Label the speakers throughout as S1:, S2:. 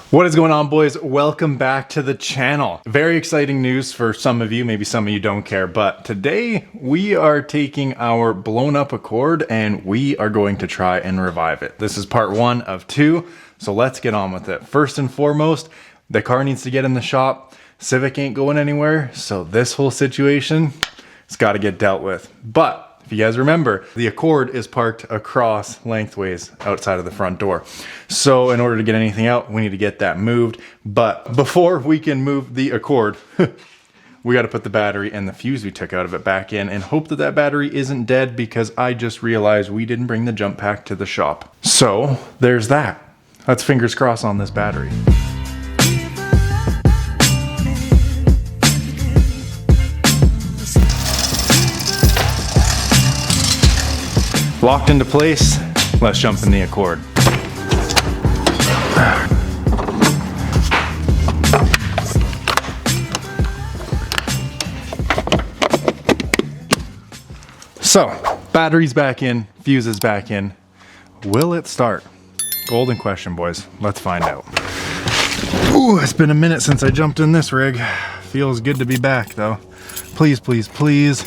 S1: What is going on, boys? Welcome back to the channel. Very exciting news for some of you, maybe some of you don't care, but today we are taking our blown up Accord and we are going to try and revive it. This is part one of two, so let's get on with it. First and foremost, the car needs to get in the shop. Civic ain't going anywhere, so this whole situation, it's got to get dealt with. But if you guys remember, the Accord is parked across lengthways outside of the front door. So in order to get anything out, we need to get that moved. But before we can move the Accord, we got to put the battery and the fuse we took out of it back in and hope that that battery isn't dead, because I just realized we didn't bring the jump pack to the shop. So there's that. Let's fingers crossed on this battery. Locked into place, let's jump in the Accord. So, battery's back in, fuse is back in. Will it start? Golden question, boys. Let's find out. Ooh, it's been a minute since I jumped in this rig. Feels good to be back though. Please, please, please.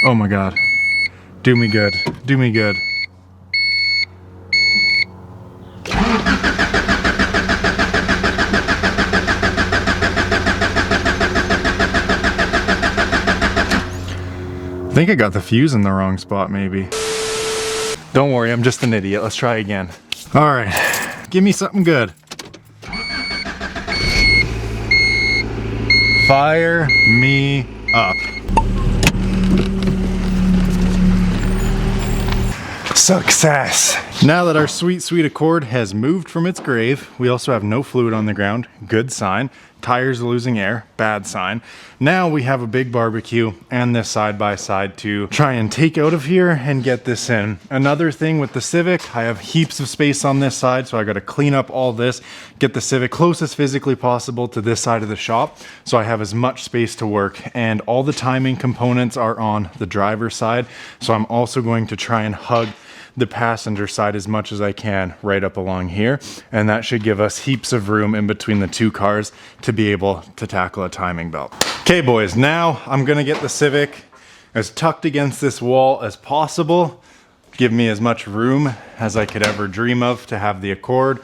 S1: Oh my God. Do me good. Do me good. I think I got the fuse in the wrong spot, maybe. Don't worry, I'm just an idiot. Let's try again. All right, give me something good. Fire me up. Success! Now that our sweet Accord has moved from its grave, we also have no fluid on the ground. Good sign. Tires losing air. Bad sign. Now we have a big barbecue and this side-by-side to try and take out of here and get this in. Another thing with the Civic, I have heaps of space on this side, so I got to clean up all this, get the Civic closest physically possible to this side of the shop, so I have as much space to work. And all the timing components are on the driver's side, so I'm also going to try and hug the passenger side as much as I can right up along here, and that should give us heaps of room in between the two cars to be able to tackle a timing belt. Okay boys, now I'm gonna get the Civic as tucked against this wall as possible, give me as much room as I could ever dream of to have the Accord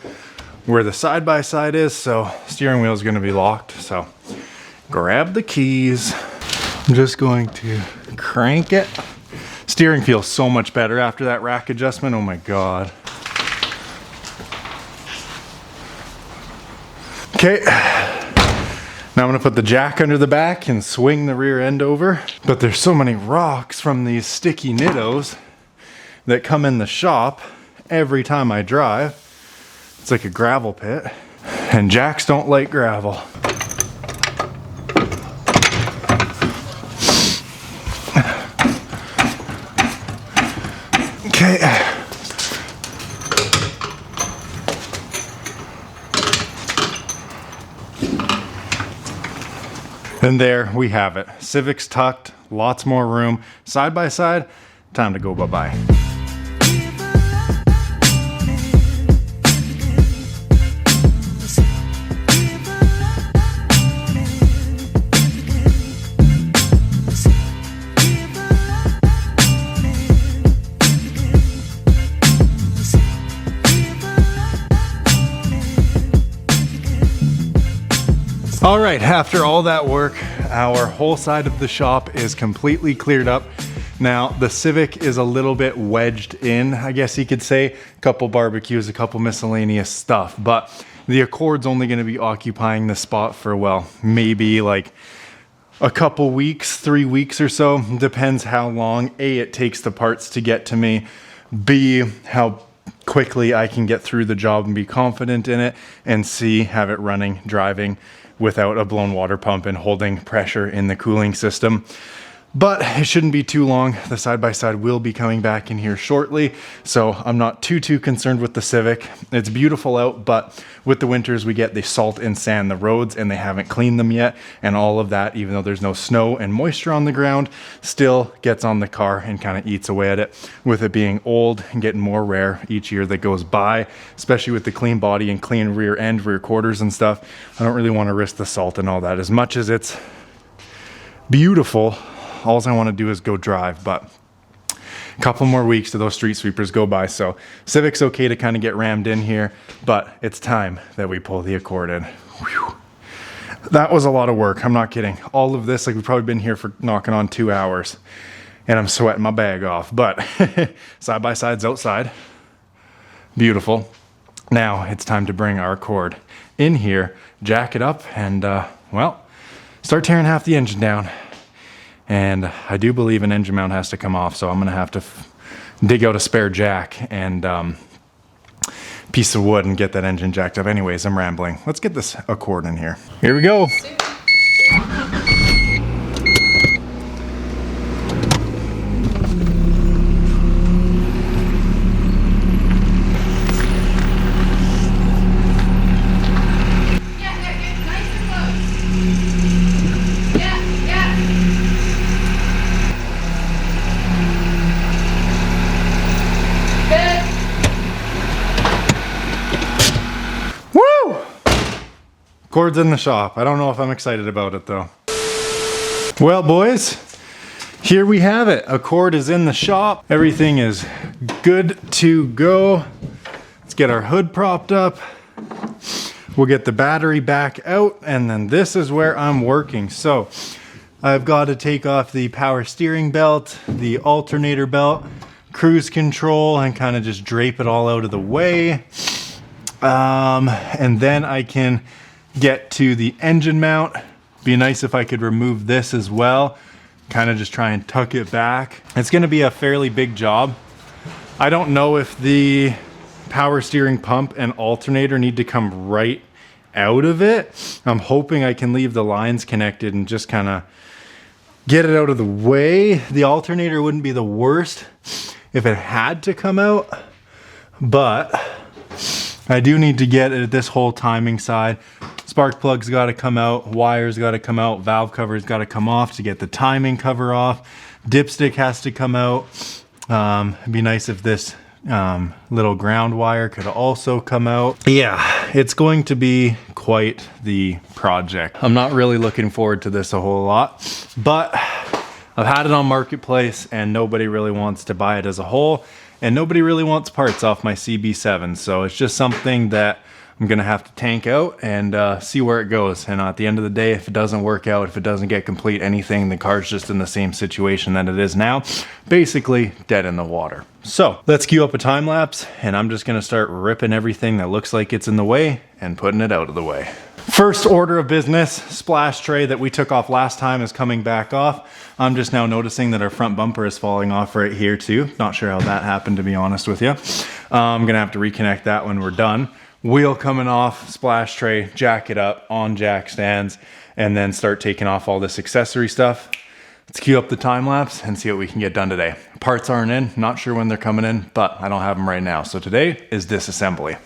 S1: where the side-by-side is, so steering wheel is gonna be locked, so grab the keys. I'm just going to crank it. Steering feels so much better after that rack adjustment. Oh my God. Okay, now I'm gonna put the jack under the back and swing the rear end over. But there's so many rocks from these sticky nittos that come in the shop every time I drive. It's like a gravel pit, and jacks don't like gravel. Okay. And there we have it. Civic's tucked, lots more room. Side by side, time to go bye-bye. All right, after all that work, our whole side of the shop is completely cleared up. Now, the Civic is a little bit wedged in, I guess you could say. A couple barbecues, a couple miscellaneous stuff, but the Accord's only gonna be occupying the spot for, well, maybe like a couple weeks, 3 weeks or so. Depends how long, A, it takes the parts to get to me, B, how quickly I can get through the job and be confident in it, and C, have it running, driving without a blown water pump and holding pressure in the cooling system. But it shouldn't be too long. The side-by-side will be coming back in here shortly, so I'm not too concerned with the Civic. It's beautiful out, but with the winters we get the salt and sand the roads, and they haven't cleaned them yet, and all of that, even though there's no snow and moisture on the ground, still gets on the car and kind of eats away at it. With it being old and getting more rare each year that goes by, especially with the clean body and clean rear end, rear quarters and stuff, I don't really want to risk the salt and all that. As much as it's beautiful, all I want to do is go drive, but a couple more weeks to those street sweepers go by. So Civic's okay to kind of get rammed in here, but it's time that we pull the Accord in. Whew. That was a lot of work. I'm not kidding. All of this, like, we've probably been here for knocking on 2 hours, and I'm sweating my bag off, but side by sides outside. Beautiful. Now it's time to bring our Accord in here, jack it up, and well, start tearing half the engine down. And I do believe an engine mount has to come off, so I'm gonna have to dig out a spare jack and piece of wood and get that engine jacked up. Anyways, I'm rambling. Let's get this Accord in here. Here we go. Accord's in the shop. I don't know if I'm excited about it though. Well, boys, here we have it. Accord is in the shop. Everything is good to go. Let's get our hood propped up. We'll get the battery back out, and then this is where I'm working. So I've got to take off the power steering belt, the alternator belt, cruise control, and kind of just drape it all out of the way. And then I can get to the engine mount. Be nice if I could remove this as well, kind of just try and tuck it back. It's going to be a fairly big job. I don't know if the power steering pump and alternator need to come right out of it. I'm hoping I can leave the lines connected and just kind of get it out of the way. The alternator wouldn't be the worst if it had to come out, but I do need to get at this whole timing side. Spark plug's got to come out, wires got to come out, valve cover's got to come off to get the timing cover off. Dipstick has to come out. It'd be nice if this little ground wire could also come out. Yeah, it's going to be quite the project. I'm not really looking forward to this a whole lot, but I've had it on Marketplace and nobody really wants to buy it as a whole, and nobody really wants parts off my CB7. So it's just something that I'm gonna have to tank out and see where it goes. And at the end of the day, if it doesn't work out, if it doesn't get complete anything, the car's just in the same situation that it is now, basically dead in the water. So let's queue up a time lapse, and I'm just gonna start ripping everything that looks like it's in the way and putting it out of the way. First order of business, splash tray that we took off last time is coming back off. I'm just now noticing that our front bumper is falling off right here too. Not sure how that happened, to be honest with you. I'm gonna have to reconnect that when we're done. Wheel coming off, splash tray, jack it up on jack stands, and then start taking off all this accessory stuff. Let's queue up the time lapse and see what we can get done today. Parts aren't in, not sure when they're coming in, but I don't have them right now. So today is disassembly.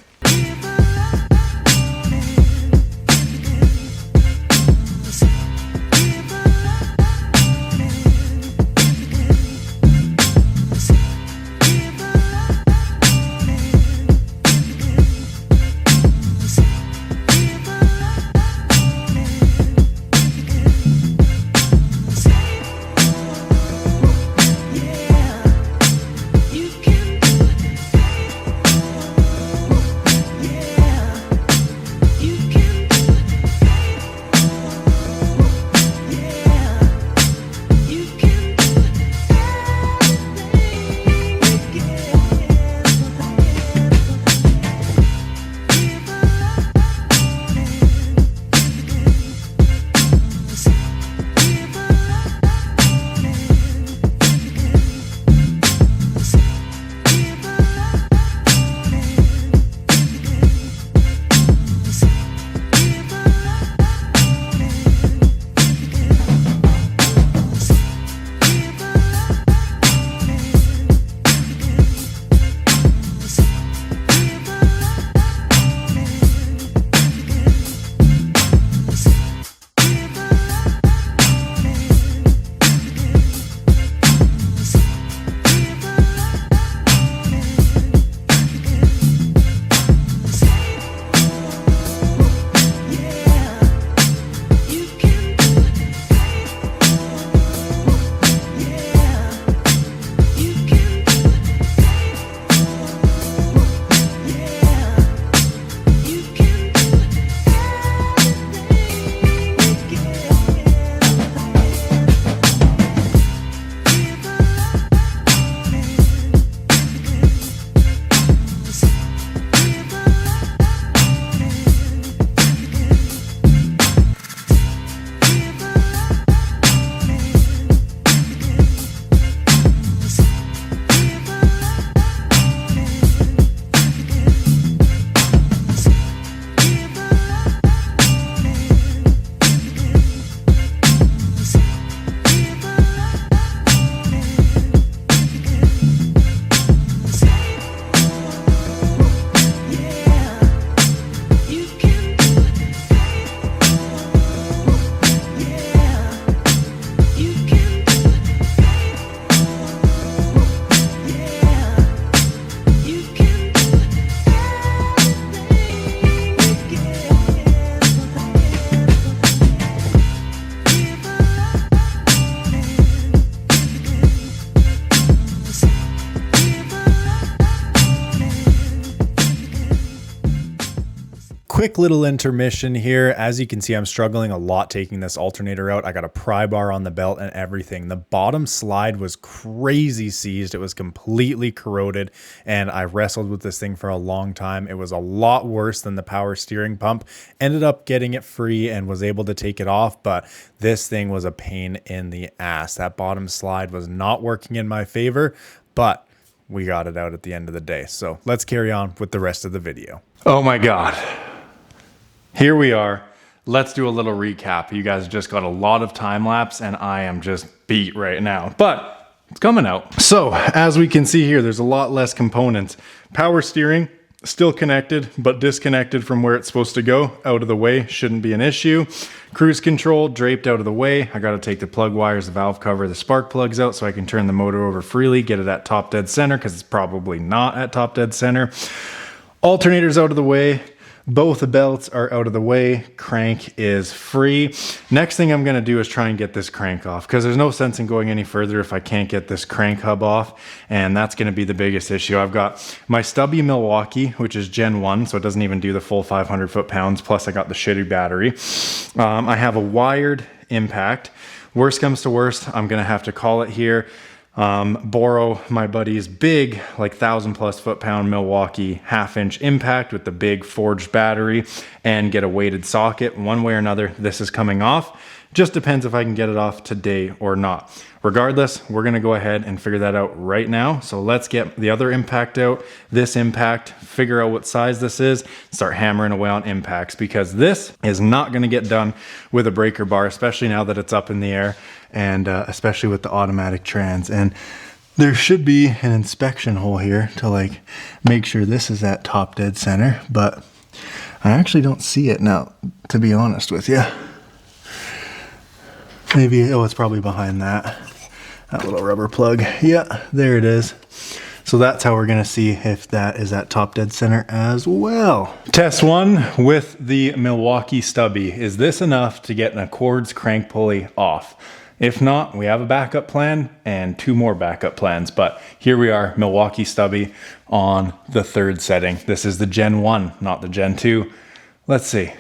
S1: Quick little intermission here. As you can see, I'm struggling a lot taking this alternator out. I got a pry bar on the belt and everything. The bottom slide was crazy seized. It was completely corroded, and I wrestled with this thing for a long time. It was a lot worse than the power steering pump. Ended up getting it free and was able to take it off, but this thing was a pain in the ass. That bottom slide was not working in my favor, but we got it out at the end of the day. So let's carry on with the rest of the video. Oh my God. Here we are. Let's do a little recap. You guys just got a lot of time lapse and I am just beat right now, but it's coming out. So as we can see here, there's a lot less components. Power steering still connected, but disconnected from where it's supposed to go. Out of the way, shouldn't be an issue. Cruise control draped out of the way. I got to take the plug wires, the valve cover, the spark plugs out so I can turn the motor over freely, get it at top dead center because it's probably not at top dead center. Alternators out of the way. Both the belts are out of the way. Crank is free. Next thing I'm going to do is try and get this crank off because there's no sense in going any further if I can't get this crank hub off, and that's going to be the biggest issue. I've got my stubby Milwaukee, which is Gen 1, so it doesn't even do the full 500 foot-pounds, plus I got the shitty battery. I have a wired impact. Worst comes to worst, I'm going to have to call it here. Borrow my buddy's big, like 1,000+ foot-pound Milwaukee 1/2-inch impact with the big forged battery and get a weighted socket. One way or another, this is coming off. Just depends if I can get it off today or not. Regardless, we're gonna go ahead and figure that out right now. So let's get the other impact out, this impact, figure out what size this is, start hammering away on impacts, because this is not gonna get done with a breaker bar, especially now that it's up in the air, and especially with the automatic trans. And there should be an inspection hole here to like make sure this is at top dead center, but I actually don't see it now, to be honest with you. Maybe, oh, it's probably behind that little rubber plug. Yeah, there it is. So that's how we're gonna see if that is at top dead center as well. Test one with the Milwaukee stubby. Is this enough to get an Accords crank pulley off? If not, we have a backup plan and 2 more backup plans, but here we are, Milwaukee stubby on the 3rd setting. This is the Gen 1, not the Gen 2. Let's see.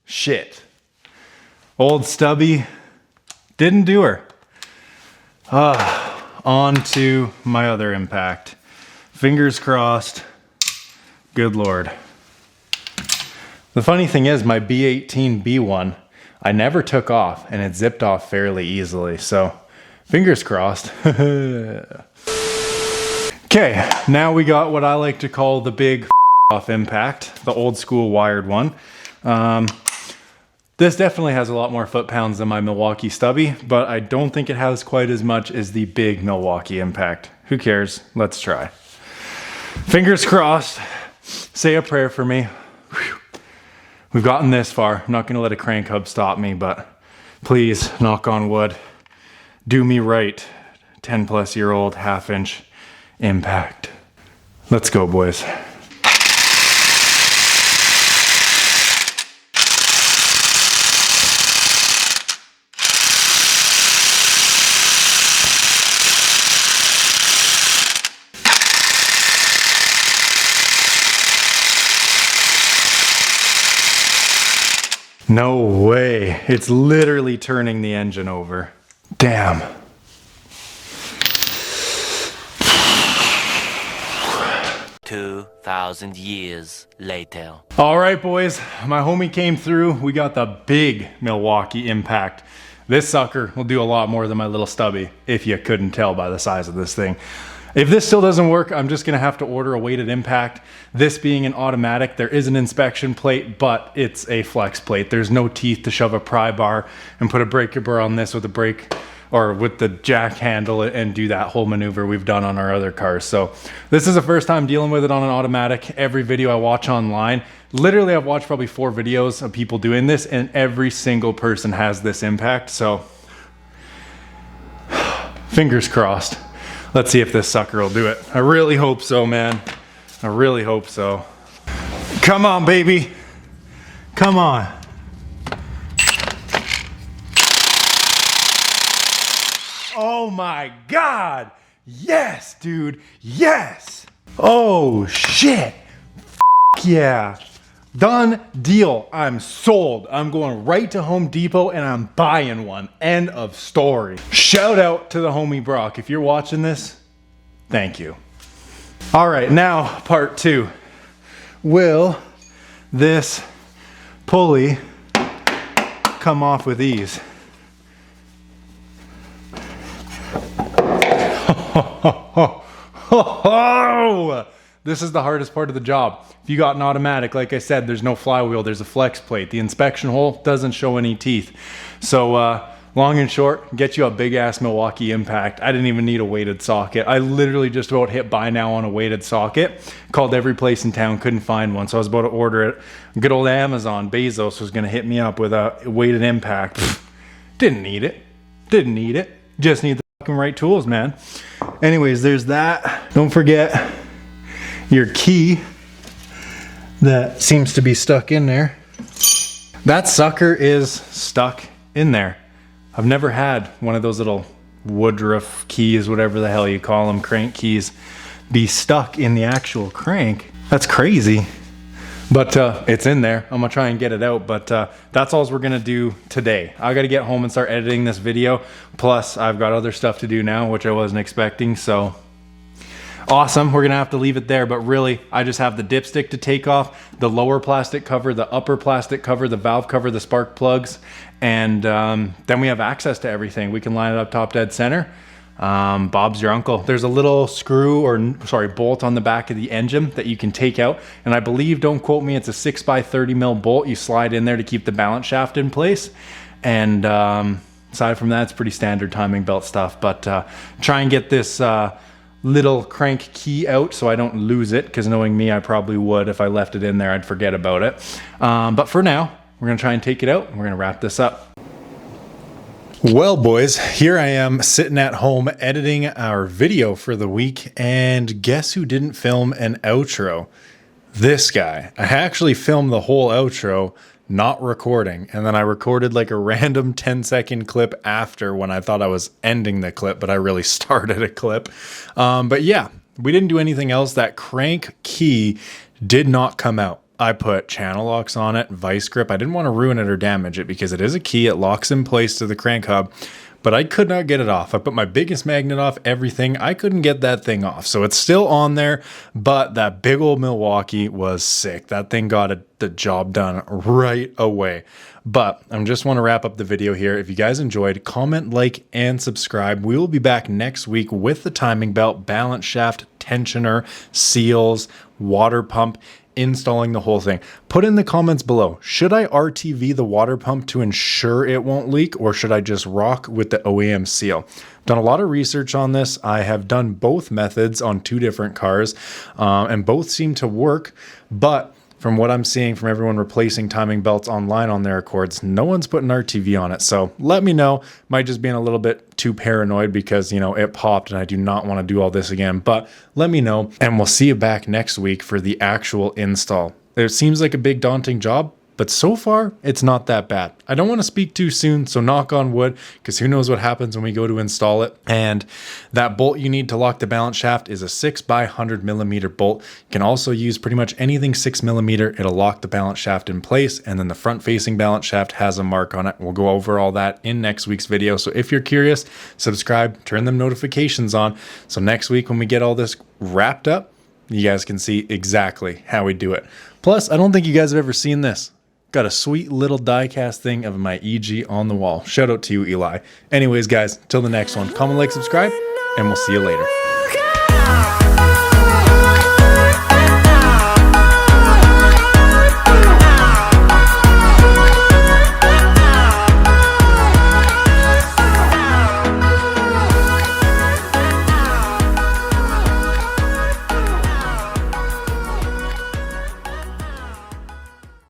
S1: Shit. Old stubby didn't do her. On to my other impact. Fingers crossed. Good Lord. The funny thing is my B18 B1, I never took off and it zipped off fairly easily. So fingers crossed. Okay, now we got what I like to call the big off impact, the old school wired one. This definitely has a lot more foot-pounds than my Milwaukee stubby, but I don't think it has quite as much as the big Milwaukee impact. Who cares? Let's try. Fingers crossed. Say a prayer for me. Whew. We've gotten this far. I'm not going to let a crank hub stop me, but please, knock on wood, do me right. 10-plus-year-old 1/2-inch impact. Let's go, boys. No way. It's literally turning the engine over. Damn.
S2: $2,000 years later.
S1: All right, boys, my homie came through. We got the big Milwaukee impact. This sucker will do a lot more than my little stubby, if you couldn't tell by the size of this thing. If this still doesn't work, I'm just gonna have to order a weighted impact. This being an automatic, there is an inspection plate, but it's a flex plate. There's no teeth to shove a pry bar and put a breaker bar on this with a brake or with the jack handle and do that whole maneuver we've done on our other cars. So this is the first time dealing with it on an automatic. Every video I watch online, literally I've watched probably 4 videos of people doing this, and every single person has this impact. So fingers crossed. Let's see if this sucker will do it. I really hope so, man. I really hope so. Come on, baby. Come on. Oh my God. Yes, dude. Yes. Oh shit. Yeah. Done deal. I'm sold. I'm going right to Home Depot and I'm buying one. End of story. Shout out to the homie Brock. If you're watching this, thank you. All right, now part 2. Will this pulley come off with ease? This is the hardest part of the job. If you got an automatic, like I said, there's no flywheel, there's a flex plate. The inspection hole doesn't show any teeth. So long and short, get you a big ass Milwaukee impact. I didn't even need a weighted socket. I literally just about hit buy now on a weighted socket. Called every place in town, couldn't find one. So I was about to order it. Good old Amazon, Bezos was gonna hit me up with a weighted impact. Didn't need it. Didn't need it. Just need the fucking right tools, man. Anyways, there's that. Don't forget your key that seems to be stuck in there. That sucker is stuck in there. I've never had one of those little Woodruff keys, whatever the hell you call them, crank keys, be stuck in the actual crank. That's crazy. But it's in there. I'm gonna try and get it out, but that's all we're gonna do today. I gotta get home and start editing this video. Plus, I've got other stuff to do now, which I wasn't expecting, so awesome. We're gonna have to leave it there, but really, I just have the dipstick to take off, the lower plastic cover, the upper plastic cover, the valve cover, the spark plugs, and then we have access to everything. We can line it up top dead center. Bob's your uncle. There's a little screw bolt on the back of the engine that you can take out, and I believe, don't quote me, it's a 6x30 mil bolt you slide in there to keep the balance shaft in place. And aside from that, it's pretty standard timing belt stuff, but try and get this little crank key out so I don't lose it, because knowing me, I probably would. If I left it in there, I'd forget about it. But for now, we're gonna try and take it out and we're gonna wrap this up. Well, boys, here I am sitting at home editing our video for the week, and guess who didn't film an outro? This guy. I actually filmed the whole outro, not recording, and then I recorded like a random 10-second clip after when I thought I was ending the clip, but I really started a clip. But yeah, we didn't do anything else. That crank key did not come out. I put channel locks on it, vice grip. I didn't want to ruin it or damage it because it is a key. It locks in place to the crank hub, but I could not get it off. I put my biggest magnet off, everything. I couldn't get that thing off. So it's still on there, but that big old Milwaukee was sick. That thing got the job done right away. But I just want to wrap up the video here. If you guys enjoyed, comment, like, and subscribe. We will be back next week with the timing belt, balance shaft, tensioner, seals, water pump, installing the whole thing. Put in the comments below, should I RTV the water pump to ensure it won't leak, or should I just rock with the OEM seal? Done a lot of research on this. I have done both methods on 2 different cars, and both seem to work, but from what I'm seeing from everyone replacing timing belts online on their Accords, no one's putting RTV on it. So let me know. Might just be a little bit too paranoid because, you know, it popped and I do not want to do all this again. But let me know, and we'll see you back next week for the actual install. It seems like a big daunting job, but so far it's not that bad. I don't want to speak too soon, so knock on wood, because who knows what happens when we go to install it. And that bolt you need to lock the balance shaft is a 6x100 millimeter bolt. You can also use pretty much anything 6 millimeter. It'll lock the balance shaft in place, and then the front facing balance shaft has a mark on it. We'll go over all that in next week's video. So if you're curious, subscribe, turn them notifications on, so next week when we get all this wrapped up, you guys can see exactly how we do it. Plus, I don't think you guys have ever seen this. Got a sweet little die cast thing of my EG on the wall. Shout out to you, Eli. Anyways, guys, till the next one, comment, like, subscribe, and we'll see you later.